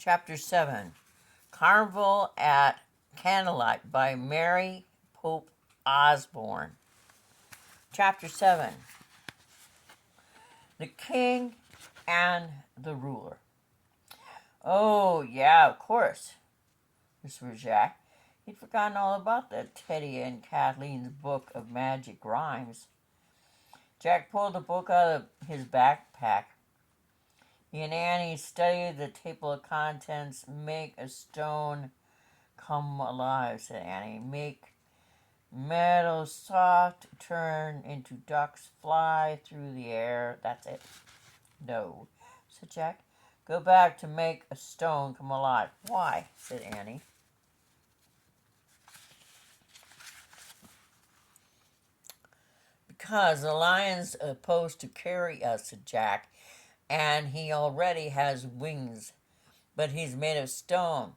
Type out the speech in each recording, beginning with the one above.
Chapter 7 Carvel at Candlelight by Mary Pope Osborne. Chapter 7 The King and the Ruler. Oh, yeah, of course, whispered Jack. He'd forgotten all about that Teddy and Kathleen's book of magic rhymes. Jack pulled the book out of his backpack. He and Annie studied the table of contents. Make a stone come alive, said Annie. Make meadows soft, turn into ducks, fly through the air. That's it. No, said Jack. Go back to make a stone come alive. Why? Said Annie. Because the lion's supposed to carry us, said Jack, and he already has wings, but he's made of stone.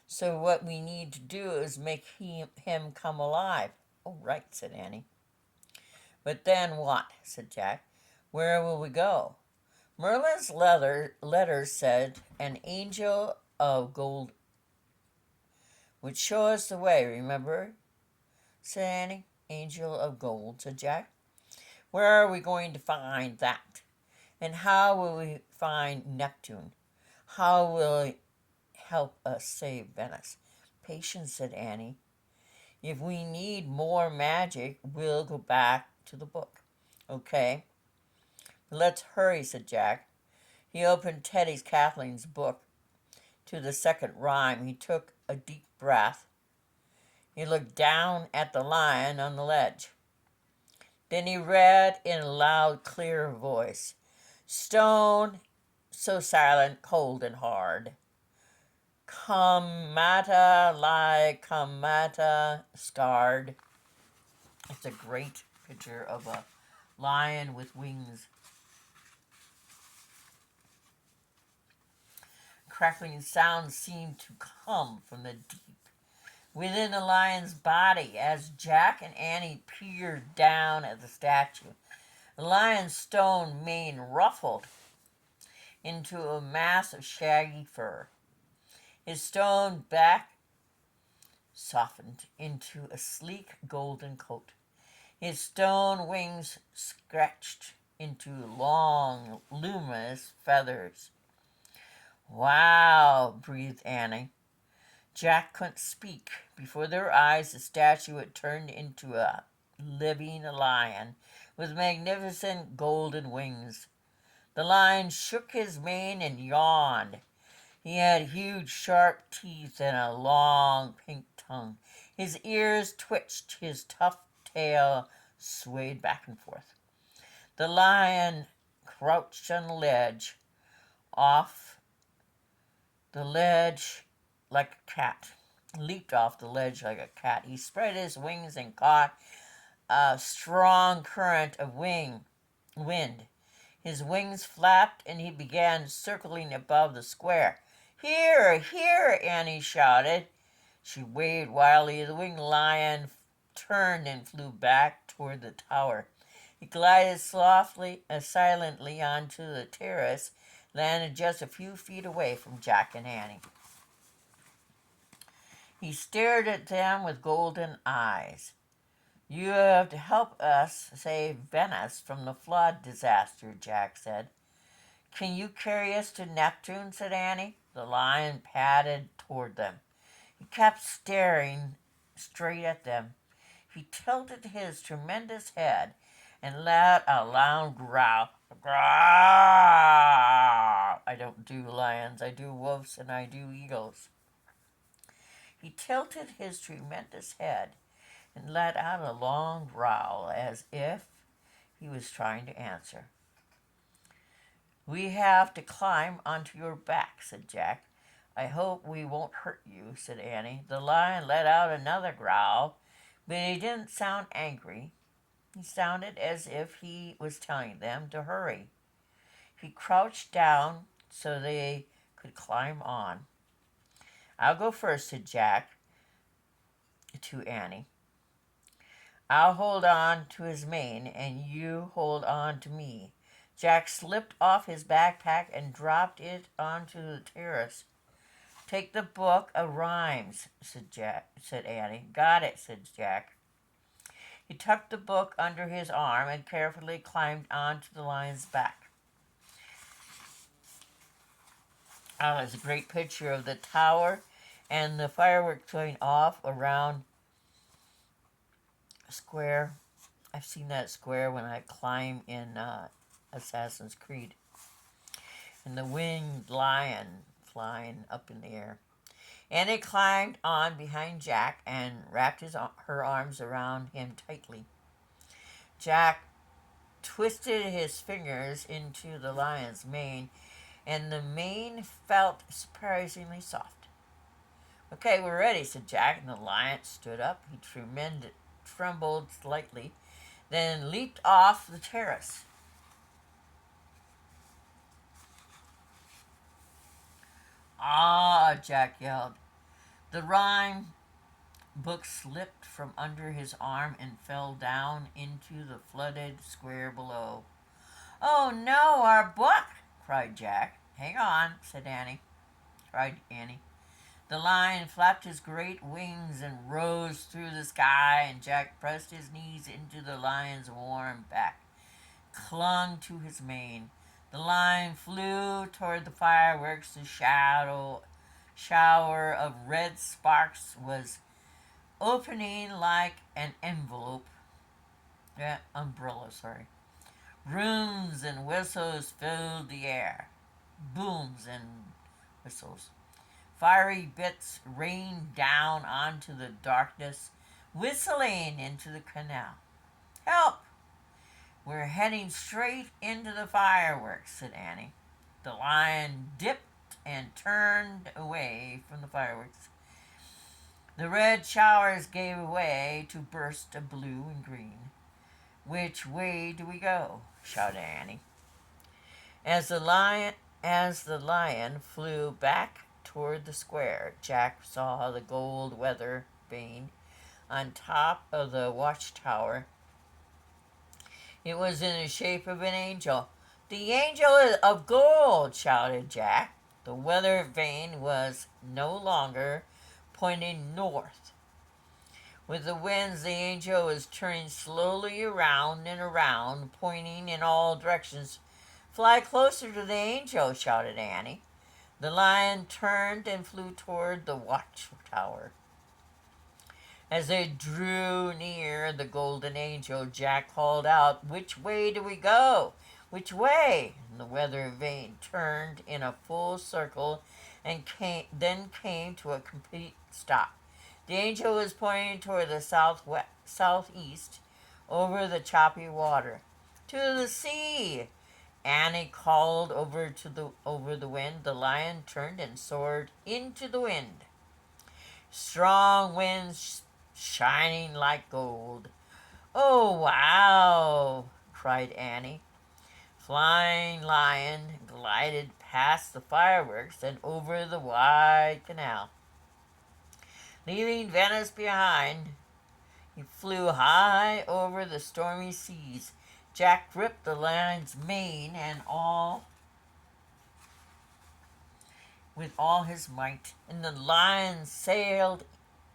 So what we need to do is make him come alive. Oh, right, said Annie. But then what? Said Jack. Where will we go? Merlin's letter said an angel of gold would show us the way, remember? Said Annie. Angel of gold, said Jack. Where are we going to find that? And how will we find Neptune? How will he help us save Venice? Patience, said Annie. If we need more magic, we'll go back to the book. Okay? Let's hurry, said Jack. He opened Kathleen's book to the second rhyme. He took a deep breath. He looked down at the lion on the ledge. Then he read in a loud, clear voice, Stone so silent, cold, and hard. Comata like comata scarred. It's a great picture of a lion with wings. Crackling sounds seemed to come from the deep within the lion's body as Jack and Annie peered down at the statue. The lion's stone mane ruffled into a mass of shaggy fur. His stone back softened into a sleek golden coat. His stone wings stretched into long, luminous feathers. Wow, breathed Annie. Jack couldn't speak. Before their eyes, the statue had turned into a living lion with magnificent golden wings. The lion shook his mane and yawned. He had huge, sharp teeth and a long, pink tongue. His ears twitched. His tough tail swayed back and forth. The lion crouched on the ledge, off the ledge like a cat, leaped off the ledge like a cat. He spread his wings and caught a strong current of wind. His wings flapped and he began circling above the square. Here, here, Annie shouted. She waved wildly. The winged lion turned and flew back toward the tower. He glided silently onto the terrace, landed just a few feet away from Jack and Annie. He stared at them with golden eyes. You have to help us save Venice from the flood disaster, Jack said. Can you carry us to Neptune, said Annie. The lion padded toward them. He kept staring straight at them. He tilted his tremendous head and let a loud growl. Growl! I don't do lions, I do wolves, and I do eagles. He tilted his tremendous head and let out a long growl as if he was trying to answer. We have to climb onto your back, said Jack. I hope we won't hurt you, said Annie. The lion let out another growl, but he didn't sound angry. He sounded as if he was telling them to hurry. He crouched down so they could climb on. I'll go first, said Jack to Annie. I'll hold on to his mane, and you hold on to me. Jack slipped off his backpack and dropped it onto the terrace. Take the book of rhymes, said Annie. Got it, said Jack. He tucked the book under his arm and carefully climbed onto the lion's back. Oh, there's a great picture of the tower and the fireworks going off around a square. I've seen that square when I climb in Assassin's Creed. And the winged lion flying up in the air. Annie climbed on behind Jack and wrapped her arms around him tightly. Jack twisted his fingers into the lion's mane, and the mane felt surprisingly soft. Okay, we're ready, said Jack, and the lion stood up. He trembled slightly, then leaped off the terrace. Ah, Jack yelled. The rhyme book slipped from under his arm and fell down into the flooded square below. Oh no, our book! Cried Jack. Hang on, cried Annie. The lion flapped his great wings and rose through the sky, and Jack pressed his knees into the lion's warm back, clung to his mane. The lion flew toward the fireworks. The shower of red sparks was opening like an umbrella. Runes and whistles filled the air. Booms and whistles. Fiery bits rained down onto the darkness, whistling into the canal. Help! We're heading straight into the fireworks, said Annie. The lion dipped and turned away from the fireworks. The red showers gave way to bursts of blue and green. Which way do we go? Shouted Annie. As the lion flew back toward the square, Jack saw the gold weather vane on top of the watchtower. It was in the shape of an angel. The angel is of gold, shouted Jack. The weather vane was no longer pointing north. With the winds, the angel was turning slowly around and around, pointing in all directions. Fly closer to the angel, shouted Annie. The lion turned and flew toward the watchtower. As they drew near the golden angel, Jack called out, "Which way do we go? Which way?" And the weather vane turned in a full circle and then came to a complete stop. The angel was pointing toward the southeast, over the choppy water. "To the sea!" Annie called over the wind. The lion turned and soared into the wind. Strong winds shining like gold. "Oh, wow!" cried Annie. Flying Lion glided past the fireworks and over the wide canal. Leaving Venice behind, he flew high over the stormy seas. Jack gripped the lion's mane with all his might, and the lion sailed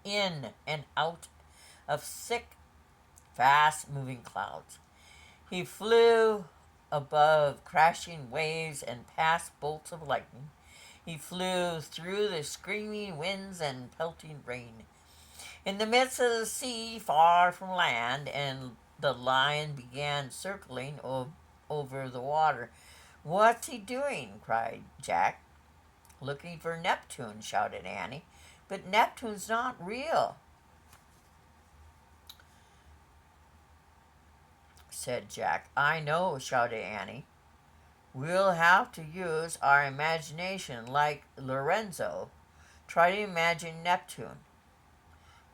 in and out of thick, fast-moving clouds. He flew above crashing waves and past bolts of lightning. He flew through the screaming winds and pelting rain. In the midst of the sea, far from land, and the lion began circling over the water. "What's he doing?" cried Jack. "Looking for Neptune," shouted Annie. "But Neptune's not real," said Jack. "I know," shouted Annie. "We'll have to use our imagination like Lorenzo. Try to imagine Neptune."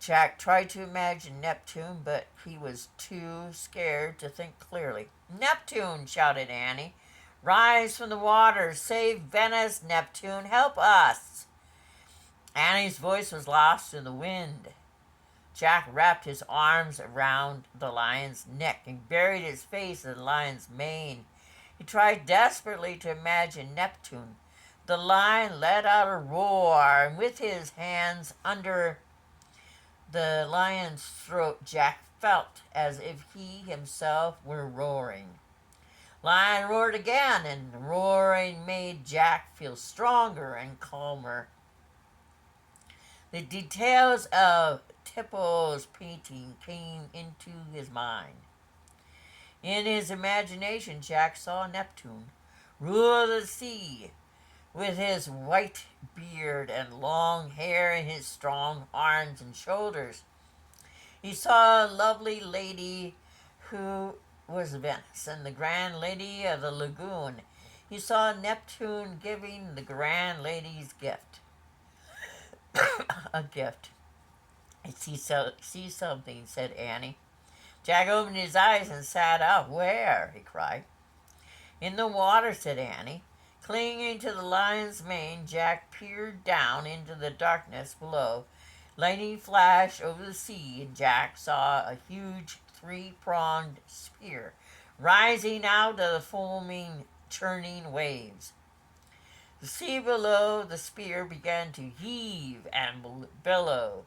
Jack tried to imagine Neptune, but he was too scared to think clearly. "Neptune!" shouted Annie. "Rise from the water! Save Venice, Neptune! Help us!" Annie's voice was lost in the wind. Jack wrapped his arms around the lion's neck and buried his face in the lion's mane. He tried desperately to imagine Neptune. The lion let out a roar, and with his hands under the lion's throat, Jack felt as if he himself were roaring. Lion roared again, and roaring made Jack feel stronger and calmer. The details of Tippo's painting came into his mind. In his imagination, Jack saw Neptune, ruler of the sea, with his white beard and long hair and his strong arms and shoulders. He saw a lovely lady who was Venice and the grand lady of the lagoon. He saw Neptune giving the grand lady's gift. A gift. I see something, said Annie. Jack opened his eyes and sat up. Where? He cried. In the water, said Annie. Clinging to the lion's mane, Jack peered down into the darkness below. Lightning flashed over the sea, and Jack saw a huge three-pronged spear rising out of the foaming, churning waves. The sea below the spear began to heave and billow.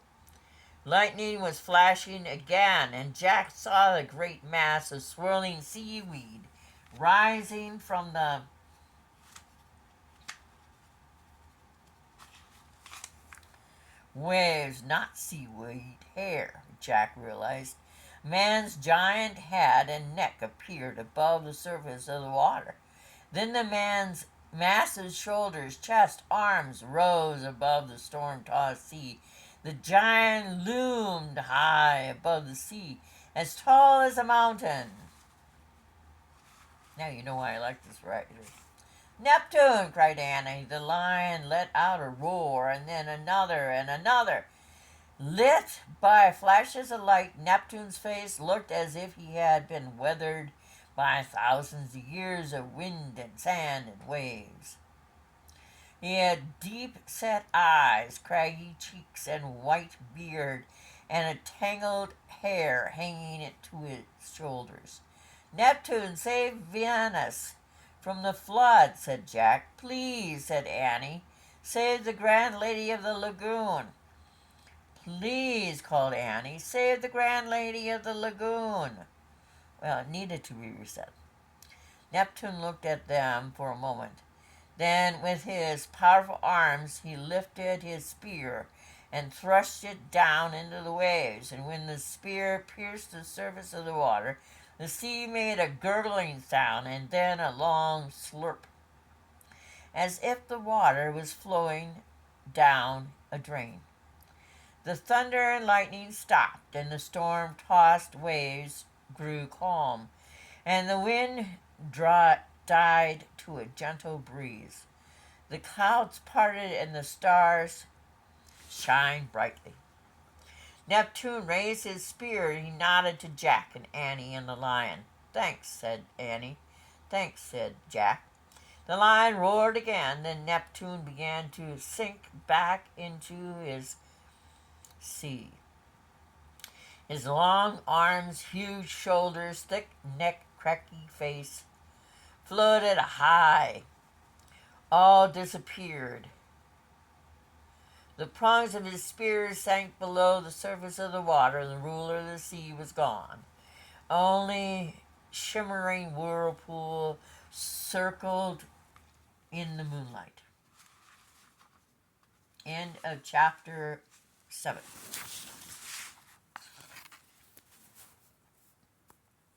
Lightning was flashing again, and Jack saw the great mass of swirling seaweed rising from the waves, not seaweed, hair, Jack realized. Man's giant head and neck appeared above the surface of the water. Then the man's massive shoulders, chest, arms rose above the storm-tossed sea. The giant loomed high above the sea, as tall as a mountain. Now you know why I like this writer. Neptune, cried Annie. The lion let out a roar, and then another and another. Lit by flashes of light, Neptune's face looked as if he had been weathered by thousands of years of wind and sand and waves. He had deep-set eyes, craggy cheeks, and white beard, and a tangled hair hanging to his shoulders. Neptune, save Venus from the flood, said Jack. Please, said Annie. Save the grand lady of the lagoon. Please, called Annie. Save the grand lady of the lagoon. Well, it needed to be reset. Neptune looked at them for a moment. Then, with his powerful arms, he lifted his spear and thrust it down into the waves. And when the spear pierced the surface of the water, the sea made a gurgling sound and then a long slurp, as if the water was flowing down a drain. The thunder and lightning stopped, and the storm-tossed waves grew calm, and the wind died to a gentle breeze. The clouds parted, and the stars shined brightly. Neptune raised his spear, and he nodded to Jack and Annie and the lion. Thanks, said Annie. Thanks, said Jack. The lion roared again, then Neptune began to sink back into his sea. His long arms, huge shoulders, thick neck, cracky face floated high. All disappeared. The prongs of his spear sank below the surface of the water, and the ruler of the sea was gone. Only shimmering whirlpool circled in the moonlight. End of chapter 7.